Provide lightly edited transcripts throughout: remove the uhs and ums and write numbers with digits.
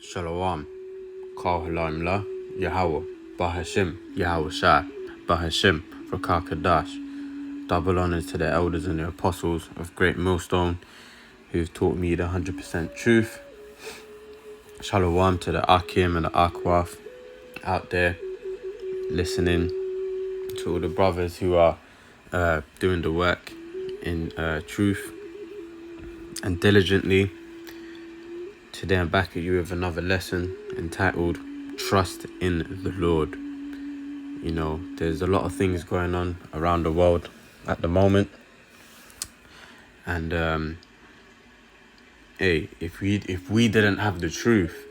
Shalom, Kal Halayim Yahweh, Bahashim, Yahweh Shai, Bahashim, Rakah Kadash. Double honor to the elders and the apostles of Great Millstone who've taught me the 100% truth. Shalom to the Akim and the Akwaf out there listening, to all the brothers who are doing the work in truth and diligently. Today I'm back at you with another lesson entitled Trust in the Lord. You know, there's a lot of things going on around the world at the moment. And hey, if we didn't have the truth,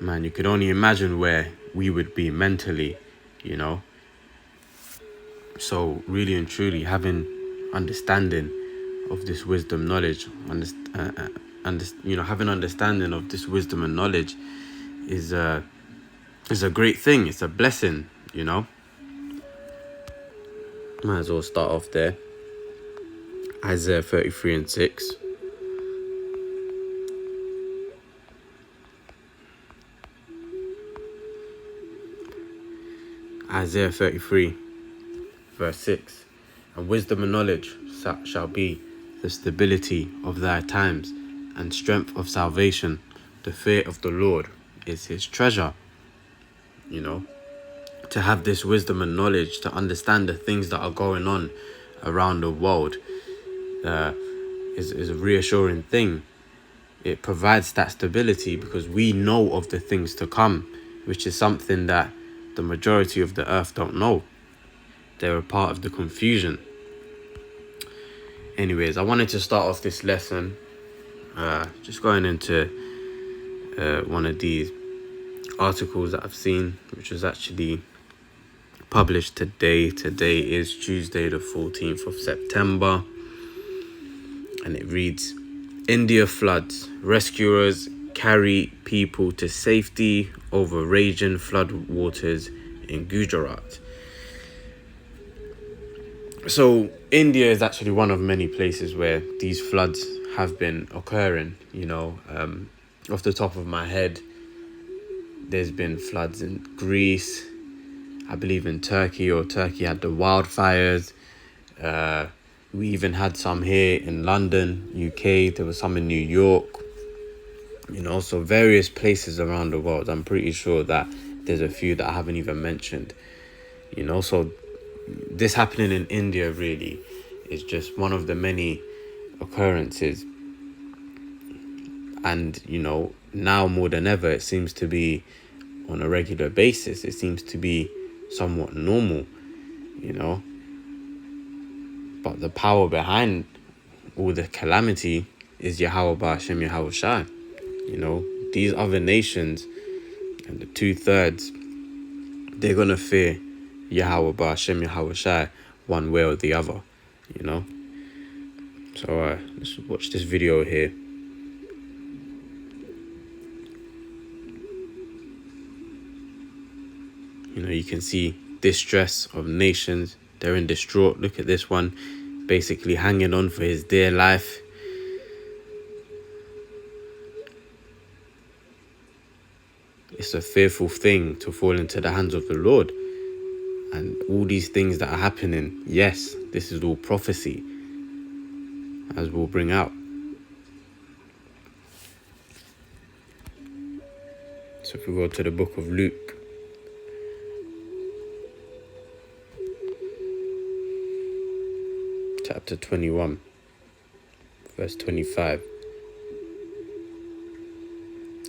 man, you could only imagine where we would be mentally, you know. So really and truly having understanding of this wisdom, knowledge, having understanding of this wisdom and knowledge is a great thing. It's a blessing, you know. Might as well start off there. Isaiah 33:6. Isaiah 33 verse 6. And wisdom and knowledge shall be the stability of thy times, and strength of salvation. The fear of the Lord is his treasure. You know, to have this wisdom and knowledge, to understand the things that are going on around the world is a reassuring thing. It provides that stability because we know of the things to come, which is something that the majority of the earth don't know. They're a part of the confusion. Anyways, I wanted to start off this lesson just going into one of these articles that I've seen, which was actually published today. Today is Tuesday the 14th of September, and it reads: India floods, rescuers carry people to safety over raging flood waters in Gujarat. So India is actually one of many places where these floods have been occurring. You know, off the top of my head, there's been floods in Greece, I believe in Turkey, or Turkey had the wildfires. We even had some here in London, UK. There was some in New York. You know, so various places around the world. I'm pretty sure that there's a few that I haven't even mentioned. You know, so this happening in India really is just one of the many occurrences. And, you know, now more than ever, it seems to be on a regular basis. It seems to be somewhat normal, you know. But the power behind all the calamity is Yahweh Ba'ashem Yahweh Shai. You know, these other nations and the 2/3, they're going to fear Yahweh Ba'ashem Yahweh Shai one way or the other, you know. So let's watch this video here. You know, you can see distress of nations. They're in distraught. Look at this one, basically hanging on for his dear life. It's a fearful thing to fall into the hands of the Lord. And all these things that are happening, yes, this is all prophecy, as we'll bring out. So if we go to the book of Luke, chapter 21, verse 25.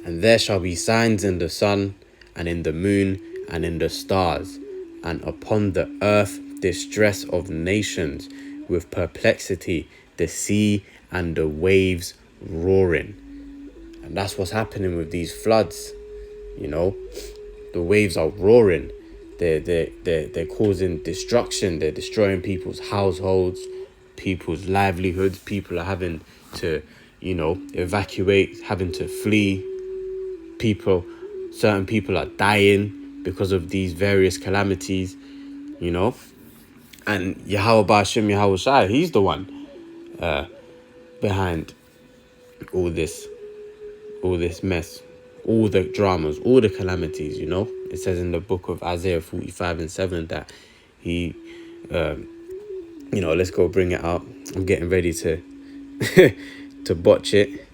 And there shall be signs in the sun, and in the moon, and in the stars, and upon the earth distress of nations, with perplexity, the sea and the waves roaring. And that's what's happening with these floods. You know, the waves are roaring. They're causing destruction. They're destroying people's households, people's livelihoods. People are having to, you know, evacuate, having to flee. Certain people are dying because of these various calamities, you know. And Yahweh Ba'ashem Yahweh Shai, he's the one behind all this mess, all the dramas, all the calamities, you know. It says in the book of Isaiah 45:7 that he, let's go bring it out. I'm getting ready to to botch it.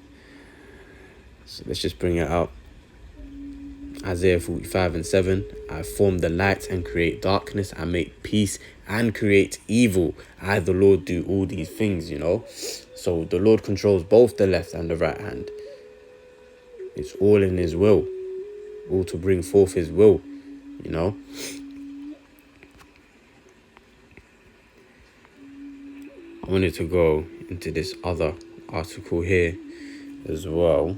So let's just bring it out. Isaiah 45:7, I form the light and create darkness. I make peace and create evil. I, the Lord, do all these things, you know. So the Lord controls both the left and the right hand. It's all in his will. All to bring forth his will, you know. I wanted to go into this other article here as well,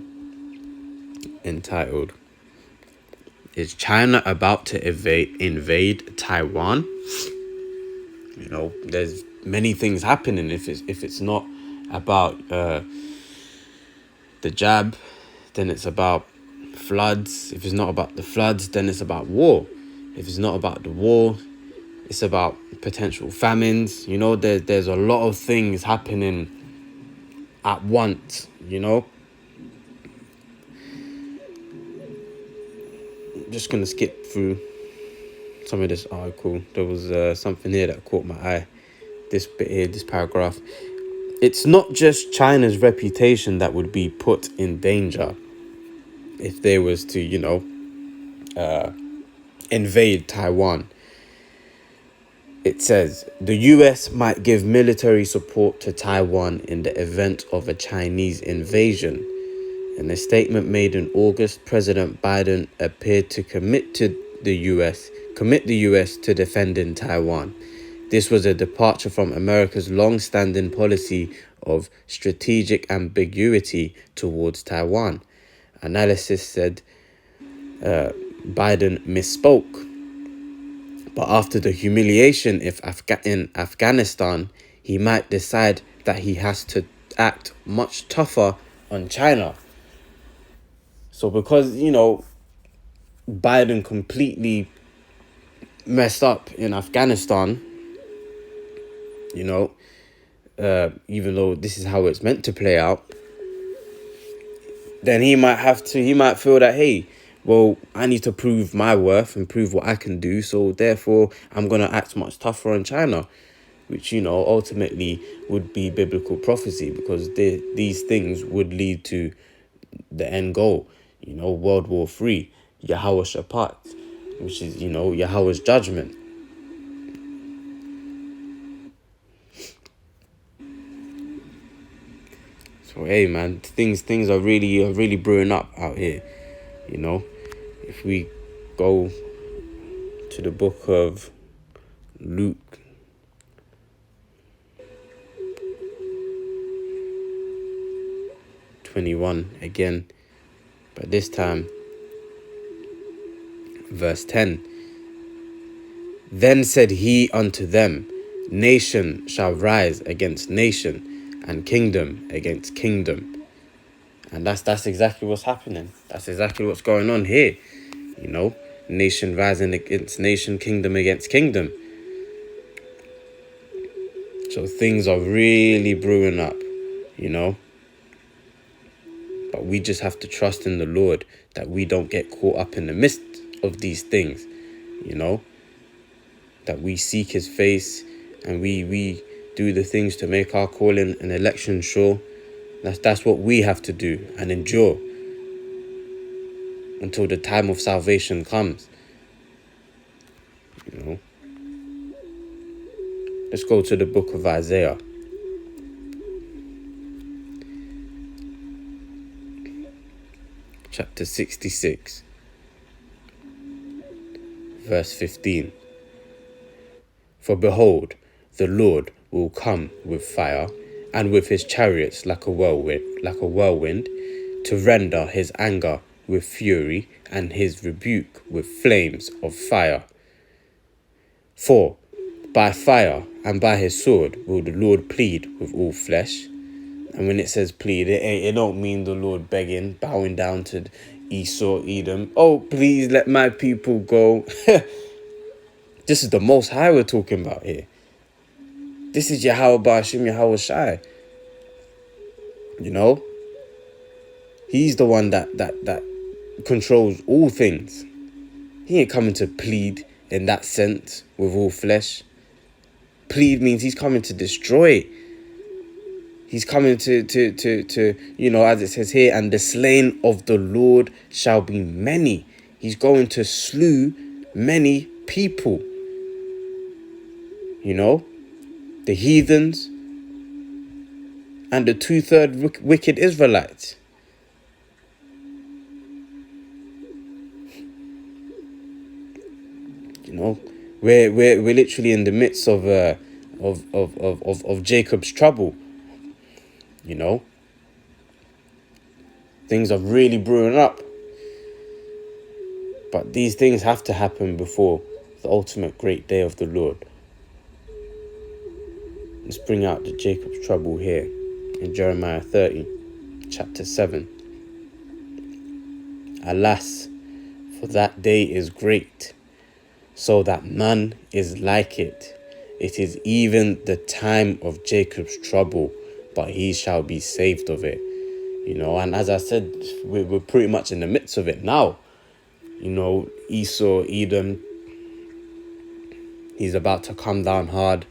entitled, Is China about to invade Taiwan? You know, there's many things happening. If it's not about the jab, then it's about floods. If it's not about the floods, then it's about war. If it's not about the war, it's about potential famines. You know, there's a lot of things happening at once, you know. I'm just going to skip through some of this article. There was something here that caught my eye. This bit here, this paragraph. It's not just China's reputation that would be put in danger if they was to, invade Taiwan. It says, the US might give military support to Taiwan in the event of a Chinese invasion. In a statement made in August, President Biden appeared to commit the US to defending Taiwan. This was a departure from America's long-standing policy of strategic ambiguity towards Taiwan. Analysis said Biden misspoke. But after the humiliation in Afghanistan, he might decide that he has to act much tougher on China. So because, Biden completely messed up in Afghanistan, even though this is how it's meant to play out, then he might feel that, hey, well, I need to prove my worth and prove what I can do. So therefore, I'm going to act much tougher on China, which, ultimately would be biblical prophecy, because these things would lead to the end goal, World War III, Yahweh Shaphat, which is, Yahweh's judgment. So, hey, man, things are really brewing up out here, If we go to the book of Luke, again, but this time, verse 10. Then said he unto them, nation shall rise against nation, and kingdom against kingdom. And that's exactly what's happening. That's exactly what's going on here. Nation rising against nation, kingdom against kingdom. So things are really brewing up, But we just have to trust in the Lord that we don't get caught up in the midst of these things, That we seek his face and we do the things to make our calling and election sure. That's what we have to do and endure until the time of salvation comes. Let's go to the book of Isaiah. Chapter 66, verse 15. For behold, the Lord will come with fire, and with his chariots like a whirlwind, to render his anger with fury, and his rebuke with flames of fire. For by fire and by his sword will the Lord plead with all flesh. And when it says plead, it don't mean the Lord begging, bowing down to Esau, Edom. Oh, please let my people go. This is the Most High we're talking about here. This is Yahweh Ba'ashim, Yahweh Shai. He's the one that controls all things. He ain't coming to plead in that sense with all flesh. Plead means he's coming to destroy. He's coming to as it says here, and the slain of the Lord shall be many. He's going to slew many people. The heathens and the 2/3 wicked Israelites. We're literally in the midst of Jacob's trouble. Things are really brewing up. But these things have to happen before the ultimate great day of the Lord. Let's bring out the Jacob's trouble here in Jeremiah 30, chapter 7. Alas, for that day is great, so that none is like it. It is even the time of Jacob's trouble, but he shall be saved of it. And as I said, we're pretty much in the midst of it now. Esau, Edom, he's about to come down hard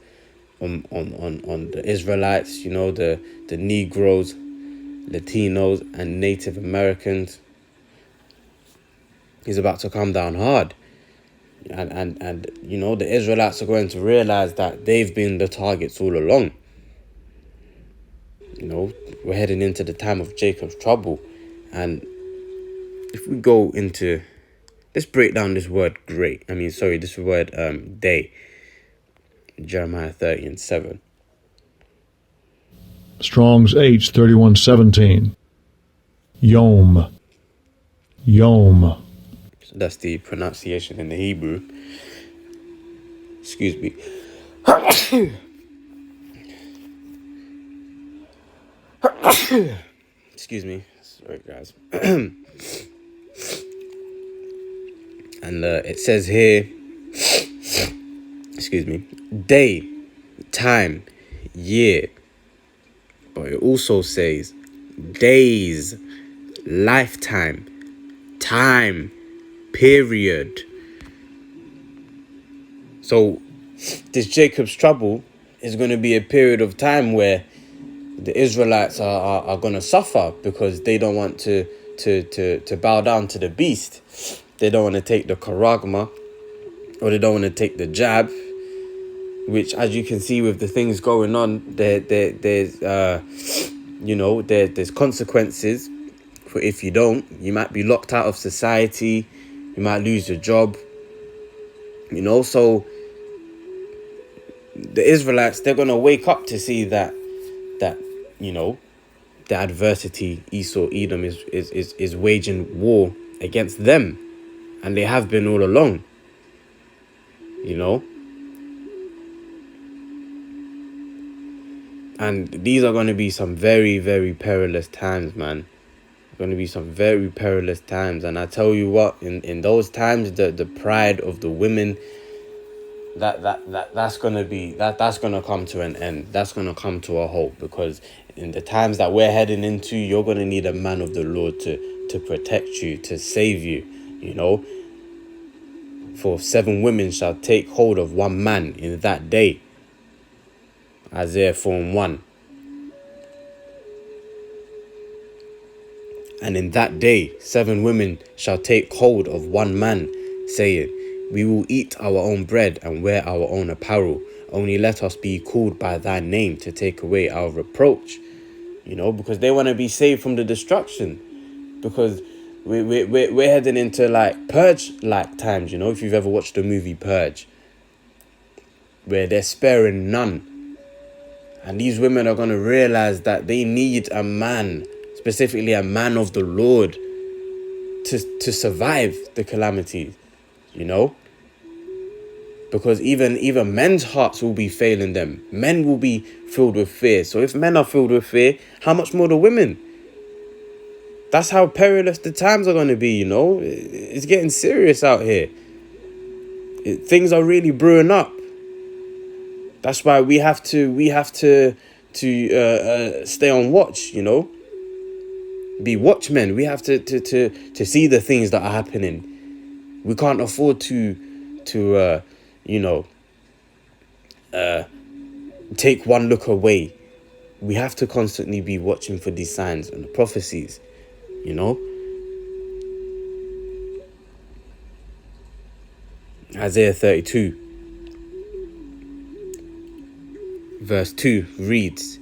on the Israelites, the Negroes, Latinos, and Native Americans. He's about to come down hard. And the Israelites are going to realize that they've been the targets all along. We're heading into the time of Jacob's trouble. And if we go into, let's break down this word this word day. Jeremiah 30 and 7. Strong's H3117. Yom. Yom. So that's the pronunciation in the Hebrew. Excuse me. Excuse me. Sorry, guys. And it says here, excuse me, day, time, year. But it also says days, lifetime, time, period. So this Jacob's trouble is going to be a period of time where the Israelites are going to suffer because they don't want to bow down to the beast. They don't want to take the charagma, or they don't want to take the jab, which, as you can see with the things going on, there's consequences for if you don't. You might be locked out of society. You might lose your job. So the Israelites, they're going to wake up to see that the adversity, Esau, Edom is waging war against them. And they have been all along. And these are going to be some very, very perilous times, man. Going to be some very perilous times. And I tell you what, in those times, the pride of the women, that's going to come to an end. That's going to come to a halt, because in the times that we're heading into, you're going to need a man of the Lord to protect you, to save you. For 7 women shall take hold of one man in that day. Isaiah 4:1. And in that day 7 women shall take hold of one man, saying, we will eat our own bread and wear our own apparel. Only let us be called by thy name to take away our reproach. Because they want to be saved from the destruction. Because we're heading into like Purge-like times, if you've ever watched the movie Purge, where they're sparing none. And these women are going to realize that they need a man, specifically a man of the Lord, to survive the calamities, Because even men's hearts will be failing them. Men will be filled with fear. So if men are filled with fear, how much more the women? That's how perilous the times are going to be, It's getting serious out here. Things are really brewing up. That's why we have to stay on watch, be watchmen. We have to see the things that are happening. We can't afford to take one look away. We have to constantly be watching for these signs and the prophecies, you know. Isaiah 32 verse 2 reads,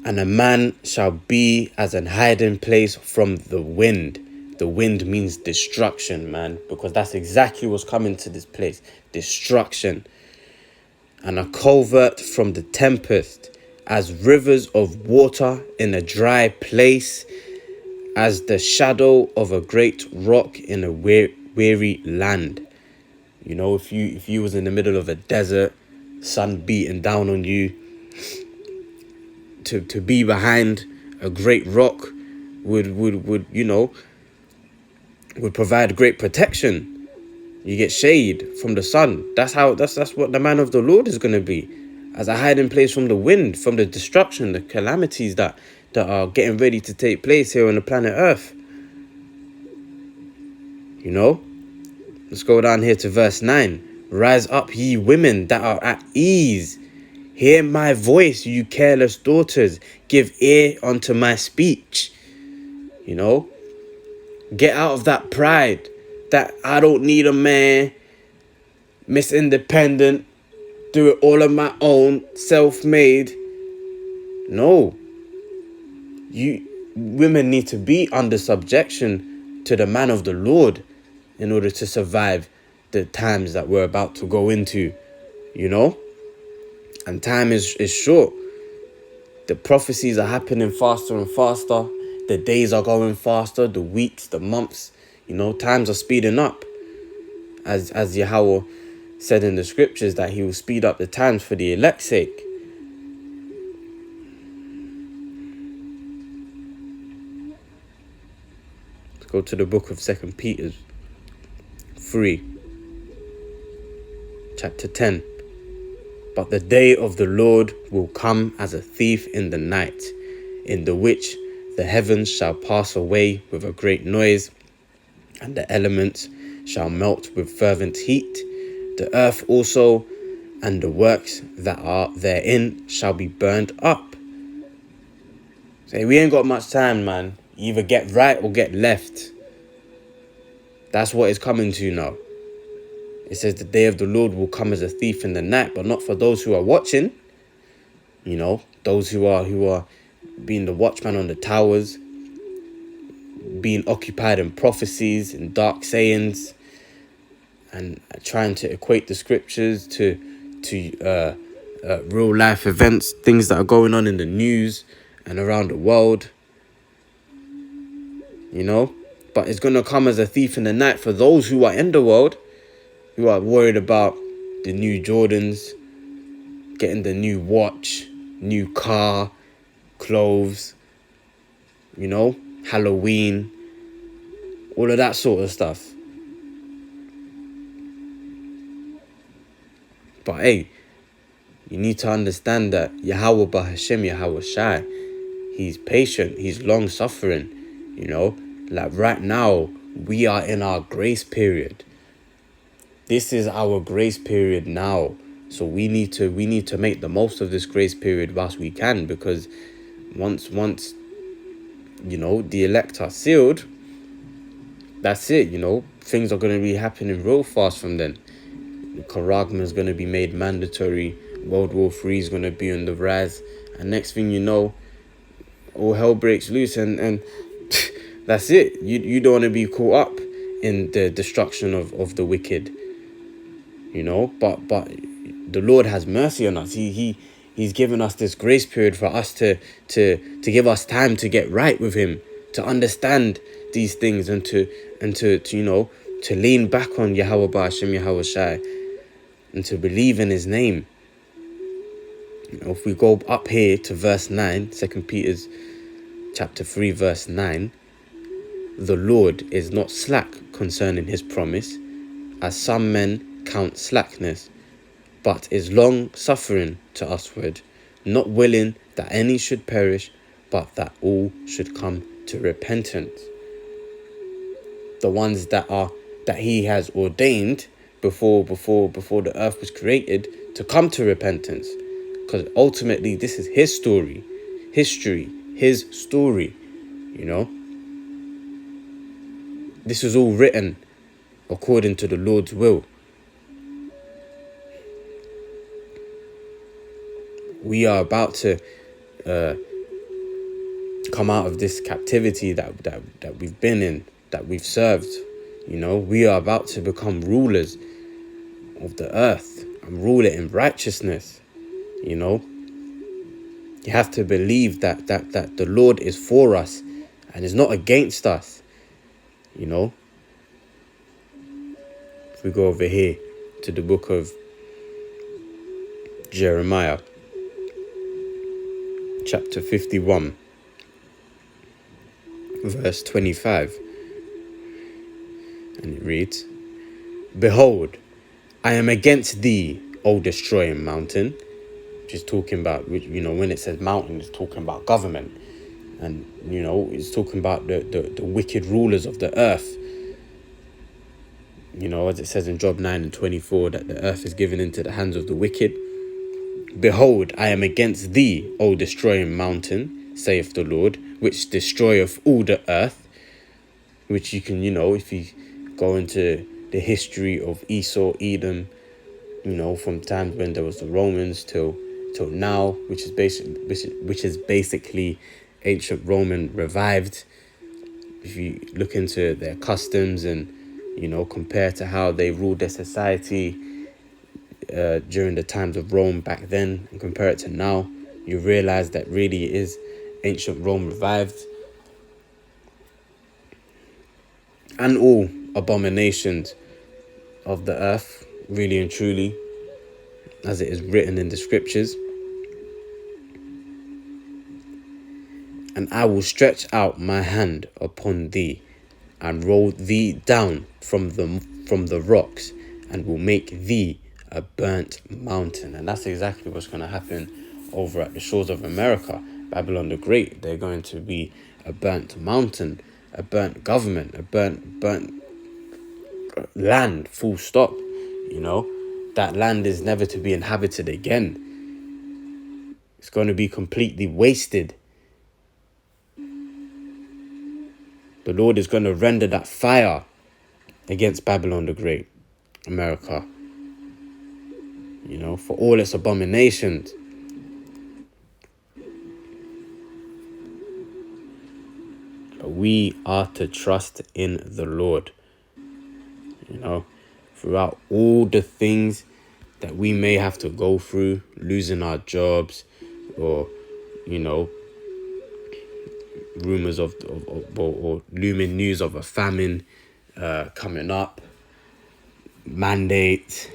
"And a man shall be as an hiding place from the wind." The wind means destruction, man, because that's exactly what's coming to this place. Destruction. "And a covert from the tempest, as rivers of water in a dry place, as the shadow of a great rock in a weary land." You know, if you was in the middle of a desert, sun beating down on you, to be behind a great rock would provide great protection. You get shade from the sun. That's what the man of the Lord is going to be, as a hiding place from the wind, from the destruction, the calamities that are getting ready to take place here on the planet Earth. You know, let's go down here to verse 9. "Rise up, ye women that are at ease. Hear my voice, you careless daughters. Give ear unto my speech." You know, get out of that pride, that I don't need a man, Miss Independent, do it all on my own, self-made. No. You women need to be under subjection to the man of the Lord in order to survive the times that we're about to go into, you know? And time is short. The prophecies are happening faster and faster. The days are going faster, the weeks, the months, you know, times are speeding up. As Yahweh said in the scriptures, that he will speed up the times for the elect's sake. Let's go to the book of 2 Peter 3, chapter 10. "But the day of the Lord will come as a thief in the night, in the which the heavens shall pass away with a great noise, and the elements shall melt with fervent heat. The earth also and the works that are therein shall be burned up." Say, we ain't got much time, man. You either get right or get left. That's what it's coming to now. It says the day of the Lord will come as a thief in the night, but not for those who are watching. You know, those who are being the watchman on the towers, being occupied in prophecies and dark sayings, and trying to equate the scriptures to real life events, things that are going on in the news and around the world. You know, but it's going to come as a thief in the night for those who are in the world, who are worried about the new Jordans, getting the new watch, new car, clothes, you know, Halloween, all of that sort of stuff. But hey, you need to understand that Yahweh Bahashem, Yahweh Shai, he's patient, he's long suffering, you know. Like right now, we are in our grace period. This is our grace period now. So we need to make the most of this grace period whilst we can, because once you know, the elect are sealed, that's it, you know. Things are going to be happening real fast from then. Karagma is going to be made mandatory. World War III is going to be on the rise. And next thing you know, all hell breaks loose, and that's it. You don't want to be caught up in the destruction of the wicked, you know. But the Lord has mercy on us. He's given us this grace period for us to give us time to get right with him, to understand these things, and to you know, to lean back on Yahweh Ba'ashem, Yahweh Shai, and to believe in his name. You know, if we go up here to verse 9, 2 Peter chapter 3, verse 9, "The Lord is not slack concerning his promise, as some men count slackness, but is long suffering to usward, not willing that any should perish, but that all should come to repentance. The ones that he has ordained before the earth was created to come to repentance. Because ultimately this is his story, history, his story, you know. This was all written according to the Lord's will. We are about to come out of this captivity that we've been in, that we've served. You know, we are about to become rulers of the earth and rule it in righteousness. You know, you have to believe that the Lord is for us and is not against us. You know, if we go over here to the book of Jeremiah, chapter 51, verse 25, and it reads, "Behold, I am against thee, O destroying mountain," which is talking about, you know, when it says mountain, it's talking about government. And, you know, it's talking about the wicked rulers of the earth. You know, as it says in Job 9:24, that the earth is given into the hands of the wicked. "Behold, I am against thee, O destroying mountain, saith the Lord, which destroyeth all the earth." Which you can, you know, if you go into the history of Esau, Edom, you know, from times when there was the Romans till now, which is basically ancient Roman revived. If you look into their customs and, you know, compare to how they ruled their society during the times of Rome back then, and compare it to now, you realize that really it is ancient Rome revived. And all abominations of the earth, really and truly, as it is written in the scriptures. "And I will stretch out my hand upon thee, and roll thee down from the rocks, and will make thee a burnt mountain." And that's exactly what's going to happen over at the shores of America. Babylon the Great, they're going to be a burnt mountain, a burnt government, a burnt land, full stop. You know, that land is never to be inhabited again. It's going to be completely wasted. The Lord is going to render that fire against Babylon the Great, America. You know, for all its abominations. But we are to trust in the Lord. You know, throughout all the things that we may have to go through, losing our jobs, or, you know, rumors or looming news of a famine coming up, mandate,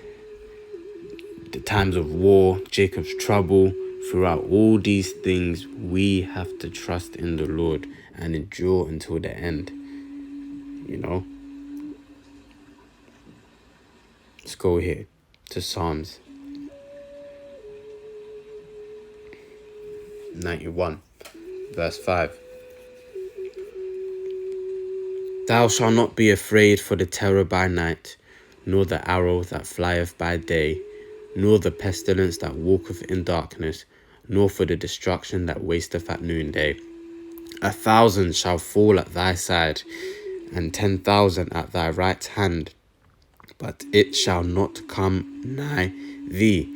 the times of war, Jacob's trouble. Throughout all these things, we have to trust in the Lord and endure until the end. You know, let's go here to Psalms 91, verse 5. "Thou shalt not be afraid for the terror by night, nor the arrow that flieth by day, nor the pestilence that walketh in darkness, nor for the destruction that wasteth at noonday. 1,000 shall fall at thy side, and 10,000 at thy right hand, but it shall not come nigh thee.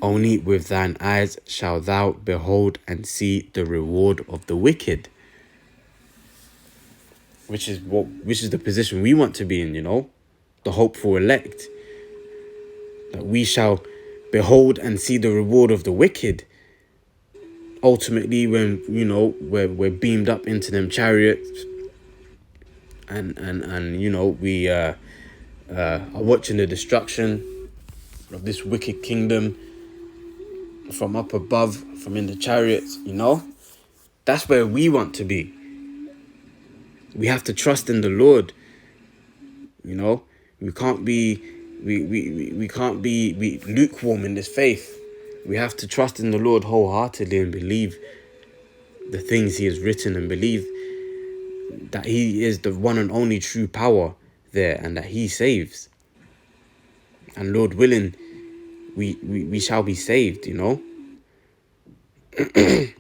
Only with thine eyes shalt thou behold and see the reward of the wicked." Which is the position we want to be in, you know, the hopeful elect. That we shall behold and see the reward of the wicked. Ultimately, when, you know, we're beamed up into them chariots, and you know, we are watching the destruction of this wicked kingdom from up above, from in the chariots, you know, that's where we want to be. We have to trust in the Lord. You know, we can't be lukewarm in this faith. We have to trust in the Lord wholeheartedly and believe the things he has written and believe that he is the one and only true power there, and that he saves. And Lord willing, we shall be saved, you know. I'm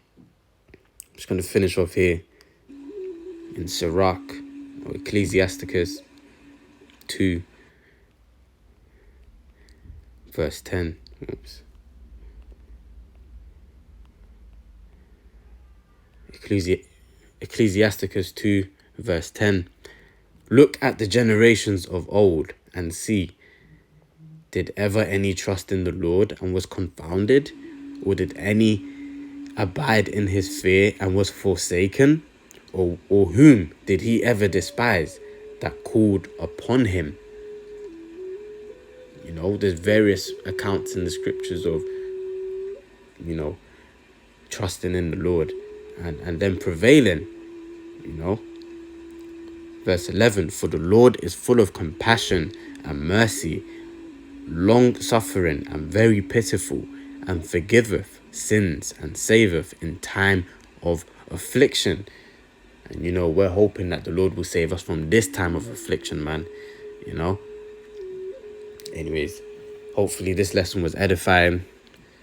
just going to finish off here in Sirach, or Ecclesiasticus 2, verse 10. Oops. Ecclesiasticus 2, verse 10. Look at the generations of old and see, did ever any trust in the Lord and was confounded? Or did any abide in his fear and was forsaken? Or whom did he ever despise that called upon him? You know, there's various accounts in the scriptures of, you know, trusting in the Lord and then prevailing, you know. Verse 11, for the Lord is full of compassion and mercy, long-suffering and very pitiful, and forgiveth sins and saveth in time of affliction. And, you know, we're hoping that the Lord will save us from this time of affliction, man, you know. Anyways, hopefully this lesson was edifying.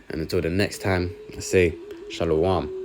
And until the next time, I say, Shalom.